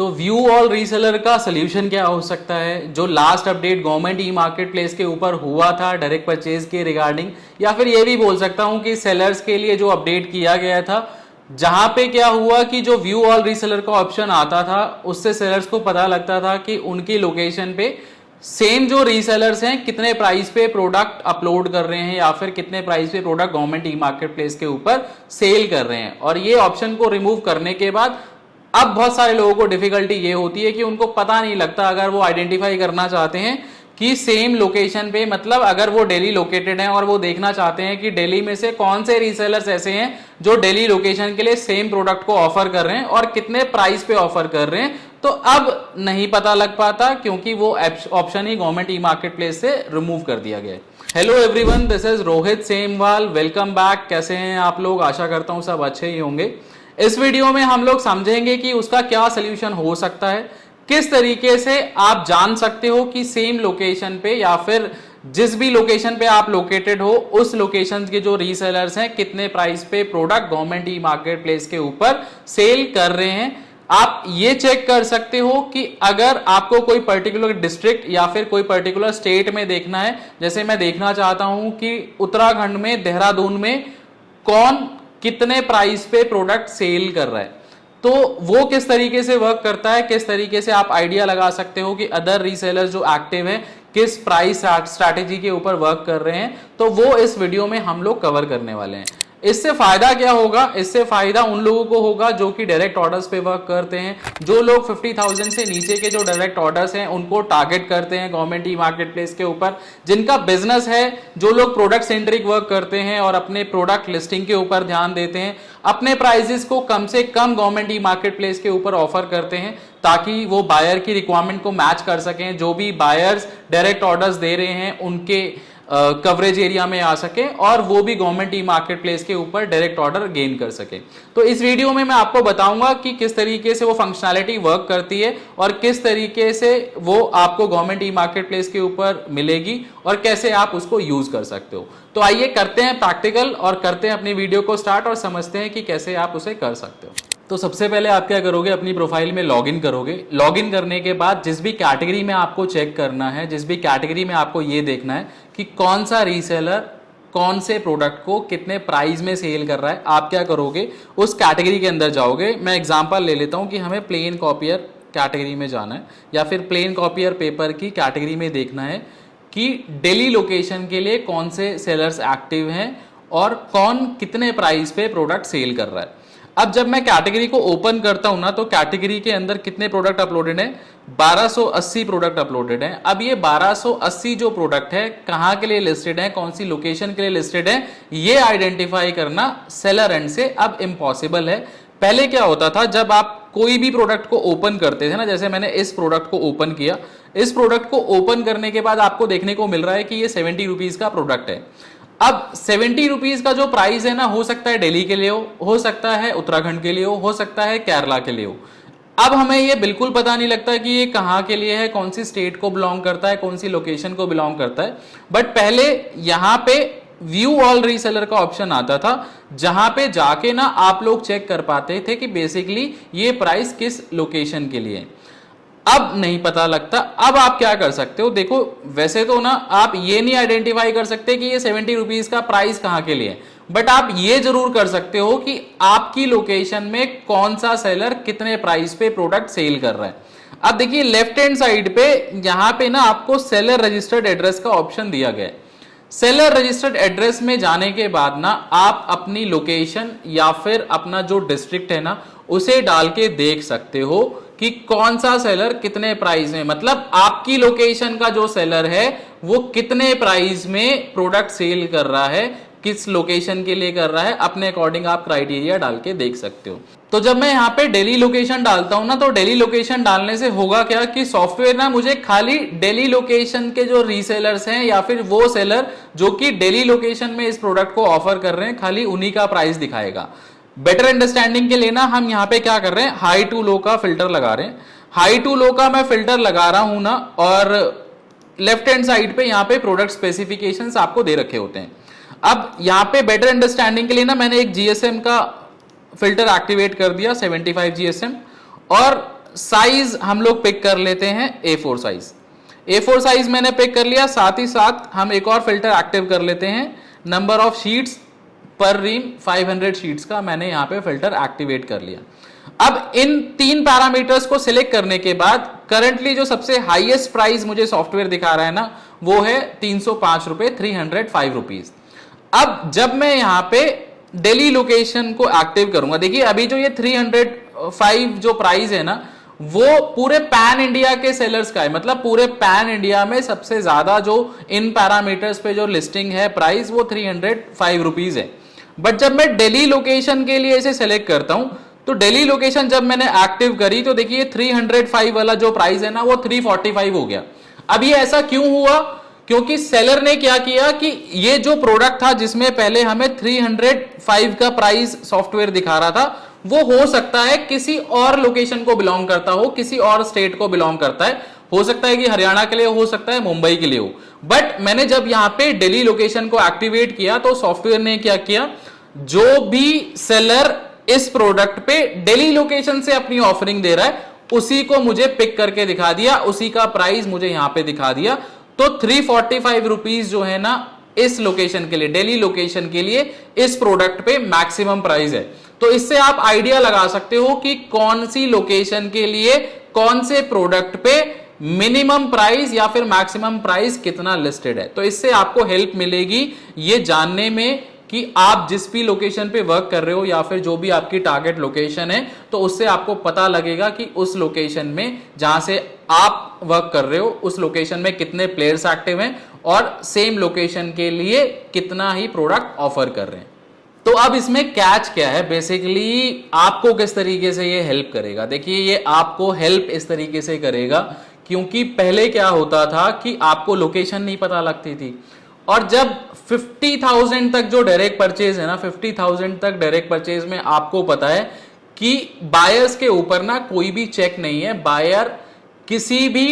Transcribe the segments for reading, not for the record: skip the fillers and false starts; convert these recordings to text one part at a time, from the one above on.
तो view all reseller का solution क्या हो सकता है? जो last update government e market place के ऊपर हुआ था डायरेक्ट परचेज के रिगार्डिंग, या फिर ये भी बोल सकता हूं कि सेलर्स के लिए जो अपडेट किया गया था, जहां पे क्या हुआ कि जो व्यू ऑल रीसेलर का ऑप्शन आता था उससे सेलर्स को पता लगता था कि उनकी लोकेशन पे सेम जो रीसेलर्स हैं कितने प्राइस पे प्रोडक्ट अपलोड कर रहे हैं या फिर कितने प्राइस पे product government e market place के ऊपर सेल कर रहे हैं। और ये ऑप्शन को रिमूव करने के बाद अब बहुत सारे लोगों को डिफिकल्टी ये होती है कि उनको पता नहीं लगता, अगर वो आइडेंटिफाई करना चाहते हैं कि सेम लोकेशन पे, मतलब अगर वो दिल्ली लोकेटेड है और वो देखना चाहते हैं कि दिल्ली में से कौन से रीसेलर्स ऐसे हैं जो दिल्ली लोकेशन के लिए सेम प्रोडक्ट को ऑफर कर रहे हैं और कितने प्राइस पे ऑफर कर रहे हैं, तो अब नहीं पता लग पाता क्योंकि वो ऑप्शन ही गवर्नमेंट ई मार्केट प्लेस से रिमूव कर दिया गया है। Hello everyone, this is Rohit Semwal, welcome back. कैसे हैं आप लोग? आशा करता हूं सब अच्छे ही होंगे। इस वीडियो में हम लोग समझेंगे कि उसका क्या सोल्यूशन हो सकता है, किस तरीके से आप जान सकते हो कि सेम लोकेशन पे या फिर जिस भी लोकेशन पे आप लोकेटेड हो उस लोकेशन के जो रीसेलर्स हैं कितने प्राइस पे product government e market place के ऊपर सेल कर रहे हैं। आप ये चेक कर सकते हो कि अगर आपको कोई पर्टिकुलर डिस्ट्रिक्ट या फिर कोई पर्टिकुलर स्टेट में देखना है, जैसे मैं देखना चाहता हूं कि उत्तराखंड में देहरादून में कौन कितने प्राइस पे प्रोडक्ट सेल कर रहा है, तो वो किस तरीके से वर्क करता है, किस तरीके से आप आइडिया लगा सकते हो कि अदर रीसेलर जो एक्टिव है किस प्राइस स्ट्रैटेजी के ऊपर वर्क कर रहे हैं, तो वो इस वीडियो में हम लोग कवर करने वाले हैं। इससे फायदा क्या होगा? इससे फायदा उन लोगों को होगा जो कि डायरेक्ट ऑर्डर्स पे वर्क करते हैं, जो लोग 50,000 से नीचे के जो डायरेक्ट ऑर्डर्स हैं उनको टारगेट करते हैं गवर्नमेंट ई मार्केट प्लेस के ऊपर, जिनका बिजनेस है, जो लोग प्रोडक्ट सेंट्रिक वर्क करते हैं और अपने प्रोडक्ट लिस्टिंग के ऊपर ध्यान देते हैं, अपने प्राइसेस को कम से कम गवर्नमेंट ई मार्केट प्लेस के ऊपर ऑफर करते हैं ताकि वो बायर की रिक्वायरमेंट को मैच कर सकें, जो भी बायर्स डायरेक्ट ऑर्डर्स दे रहे हैं उनके कवरेज एरिया में आ सके और वो भी गवर्नमेंट ई मार्केट प्लेस के ऊपर डायरेक्ट ऑर्डर गेन कर सके। तो इस वीडियो में मैं आपको बताऊंगा कि किस तरीके से वो फंक्शनैलिटी वर्क करती है और किस तरीके से वो आपको गवर्नमेंट ई मार्केट प्लेस के ऊपर मिलेगी और कैसे आप उसको यूज कर सकते हो। तो आइए करते हैं प्रैक्टिकल और करते हैं अपनी वीडियो को स्टार्ट और समझते हैं कि कैसे आप उसे कर सकते हो। तो सबसे पहले आप क्या करोगे, अपनी प्रोफाइल में लॉगिन करोगे। लॉगिन करने के बाद जिस भी कैटेगरी में आपको चेक करना है, जिस भी कैटेगरी में आपको ये देखना है कि कौन सा रीसेलर कौन से प्रोडक्ट को कितने प्राइस में सेल कर रहा है, आप क्या करोगे, उस कैटेगरी के अंदर जाओगे। मैं एग्जांपल ले लेता हूं कि हमें प्लेन कॉपियर कैटेगरी में जाना है या फिर प्लेन कॉपियर पेपर की कैटेगरी में देखना है कि दिल्ली लोकेशन के लिए कौन से सेलर्स एक्टिव हैं और कौन कितने प्राइस पे प्रोडक्ट सेल कर रहा है। अब जब मैं कैटेगरी को ओपन करता हूं ना, तो कैटेगरी के अंदर कितने प्रोडक्ट अपलोडेड हैं? 1280 प्रोडक्ट अपलोडेड हैं। अब ये 1280 जो प्रोडक्ट है कहां के लिए लिस्टेड है, कौन सी लोकेशन के लिए लिस्टेड है, ये आइडेंटिफाई करना सेलर एंड से अब इम्पॉसिबल है। पहले क्या होता था, जब आप कोई भी प्रोडक्ट को ओपन करते थे ना, जैसे मैंने इस प्रोडक्ट को ओपन किया, इस प्रोडक्ट को ओपन करने के बाद आपको देखने को मिल रहा है कि ये 70 रुपीज का प्रोडक्ट है। अब 70 रुपीज का जो प्राइस है ना, हो सकता है दिल्ली के लिए हो सकता है उत्तराखंड के लिए हो सकता है केरला के लिए हो। अब हमें ये बिल्कुल पता नहीं लगता कि ये कहाँ के लिए है, कौन सी स्टेट को बिलोंग करता है, कौन सी लोकेशन को बिलोंग करता है। बट पहले यहाँ पे व्यू ऑल रीसेलर का ऑप्शन आता था, जहां पे जाके ना आप लोग चेक कर पाते थे कि बेसिकली ये प्राइस किस लोकेशन के लिए है। अब नहीं पता लगता। अब आप क्या कर सकते हो, देखो वैसे तो ना आप ये नहीं आइडेंटिफाई कर सकते कि ये 70 रुपीज का प्राइस कहां के लिए है, बट आप ये जरूर कर सकते हो कि आपकी लोकेशन में कौन सा सेलर कितने प्राइस पे प्रोडक्ट सेल कर रहा है। अब देखिए लेफ्ट हैंड साइड पे यहां पे ना आपको सेलर रजिस्टर्ड एड्रेस का ऑप्शन दिया गया है। सेलर रजिस्टर्ड एड्रेस में जाने के बाद ना आप अपनी लोकेशन या फिर अपना जो डिस्ट्रिक्ट है ना उसे डाल के देख सकते हो कि कौन सा सेलर कितने प्राइस में, मतलब आपकी लोकेशन का जो सेलर है वो कितने प्राइस में प्रोडक्ट सेल कर रहा है, किस लोकेशन के लिए कर रहा है, अपने अकॉर्डिंग आप क्राइटेरिया डाल के देख सकते हो। तो जब मैं यहाँ पे दिल्ली लोकेशन डालता हूं ना, तो दिल्ली लोकेशन डालने से होगा क्या कि सॉफ्टवेयर ना मुझे खाली दिल्ली लोकेशन के जो रीसेलर्स हैं या फिर वो सेलर जो कि दिल्ली लोकेशन में इस प्रोडक्ट को ऑफर कर रहे हैं, खाली उन्हीं का प्राइस दिखाएगा। बेटर अंडरस्टैंडिंग के लिए ना हम यहाँ पे क्या कर रहे हैं, हाई टू लो का फिल्टर लगा रहे हैं। हाई टू लो का मैं फिल्टर लगा रहा हूं ना, और लेफ्ट हैंड साइड पे यहाँ पे प्रोडक्ट स्पेसिफिकेशंस आपको दे रखे होते हैं। अब यहाँ पे बेटर अंडरस्टैंडिंग के लिए ना मैंने एक जीएसएम का फिल्टर एक्टिवेट कर दिया, 75 जीएसएम, और साइज हम लोग पिक कर लेते हैं A4 साइज। A4 साइज मैंने पिक कर लिया, साथ ही साथ हम एक और फिल्टर एक्टिव कर लेते हैं, नंबर ऑफ शीट्स पर रीम 500 शीट्स का मैंने यहां पे फिल्टर एक्टिवेट कर लिया। अब इन 3 पैरामीटर्स को सिलेक्ट करने के बाद करंटली जो सबसे हाईएस्ट प्राइस मुझे सॉफ्टवेयर दिखा रहा है ना, वो है 305 रुपए, 305 रुपीज। अब जब मैं यहां पे डेली लोकेशन को एक्टिव करूंगा, देखिए अभी जो ये 305 जो प्राइस है ना, वो पूरे पैन इंडिया के सेलर्स का है, मतलब पूरे पैन इंडिया में सबसे ज्यादा जो इन पैरामीटर्स पे जो लिस्टिंग है प्राइस, वो 305 रुपीज है। बट जब मैं डेली लोकेशन के लिए इसे सेलेक्ट करता हूं, तो डेली लोकेशन जब मैंने एक्टिव करी तो देखिए 305 वाला जो प्राइस है ना, वो 345 हो गया। अब ये ऐसा क्यों हुआ? क्योंकि सेलर ने क्या किया कि ये जो प्रोडक्ट था जिसमें पहले हमें 305 का प्राइस सॉफ्टवेयर दिखा रहा था, वो हो सकता है किसी और लोकेशन को बिलोंग करता हो, किसी और स्टेट को बिलोंग करता है, हो सकता है कि हरियाणा के लिए हो सकता है मुंबई के लिए हो। बट मैंने जब यहां पे डेली लोकेशन को एक्टिवेट किया तो सॉफ्टवेयर ने क्या किया, जो भी सेलर इस प्रोडक्ट पे डेली लोकेशन से अपनी ऑफरिंग दे रहा है, उसी को मुझे पिक करके दिखा दिया, उसी का प्राइस मुझे यहां पे दिखा दिया। तो 345 रुपीज जो है ना, इस लोकेशन के लिए, डेली लोकेशन के लिए इस प्रोडक्ट पे मैक्सिमम प्राइस है। तो इससे आप आइडिया लगा सकते हो कि कौन सी लोकेशन के लिए कौन से प्रोडक्ट पे मिनिमम प्राइस या फिर मैक्सिमम प्राइस कितना लिस्टेड है। तो इससे आपको हेल्प मिलेगी ये जानने में कि आप जिस भी लोकेशन पे वर्क कर रहे हो या फिर जो भी आपकी टारगेट लोकेशन है, तो उससे आपको पता लगेगा कि उस लोकेशन में जहां से आप वर्क कर रहे हो, उस लोकेशन में कितने प्लेयर्स एक्टिव हैं और सेम लोकेशन के लिए कितना ही प्रोडक्ट ऑफर कर रहे हैं। तो अब इसमें कैच क्या है, बेसिकली आपको किस तरीके से ये हेल्प करेगा। देखिए ये आपको हेल्प इस तरीके से करेगा क्योंकि पहले क्या होता था कि आपको लोकेशन नहीं पता लगती थी, और जब 50,000 तक जो डायरेक्ट परचेज है ना, 50,000 तक डायरेक्ट परचेज में आपको पता है कि बायर्स के ऊपर ना कोई भी चेक नहीं है। बायर किसी भी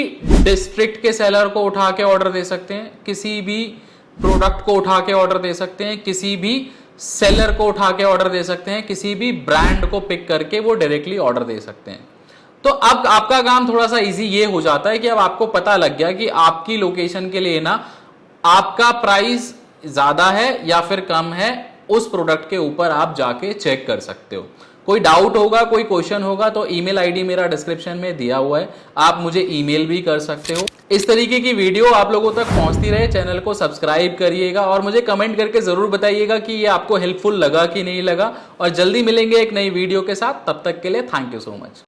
डिस्ट्रिक्ट के सेलर को उठा के ऑर्डर दे सकते हैं, किसी भी प्रोडक्ट को उठा के ऑर्डर दे सकते हैं, किसी भी सेलर को उठा के ऑर्डर दे सकते हैं, किसी भी ब्रांड को पिक करके वो डायरेक्टली ऑर्डर दे सकते हैं। तो अब आपका काम थोड़ा सा इजी ये हो जाता है कि अब आपको पता लग गया कि आपकी लोकेशन के लिए ना आपका प्राइस ज्यादा है या फिर कम है, उस प्रोडक्ट के ऊपर आप जाके चेक कर सकते हो। कोई डाउट होगा, कोई क्वेश्चन होगा तो ईमेल आईडी मेरा डिस्क्रिप्शन में दिया हुआ है, आप मुझे ईमेल भी कर सकते हो। इस तरीके की वीडियो आप लोगों तक पहुंचती रहे, चैनल को सब्सक्राइब करिएगा और मुझे कमेंट करके जरूर बताइएगा कि ये आपको हेल्पफुल लगा कि नहीं लगा। और जल्दी मिलेंगे एक नई वीडियो के साथ, तब तक के लिए थैंक यू सो मच।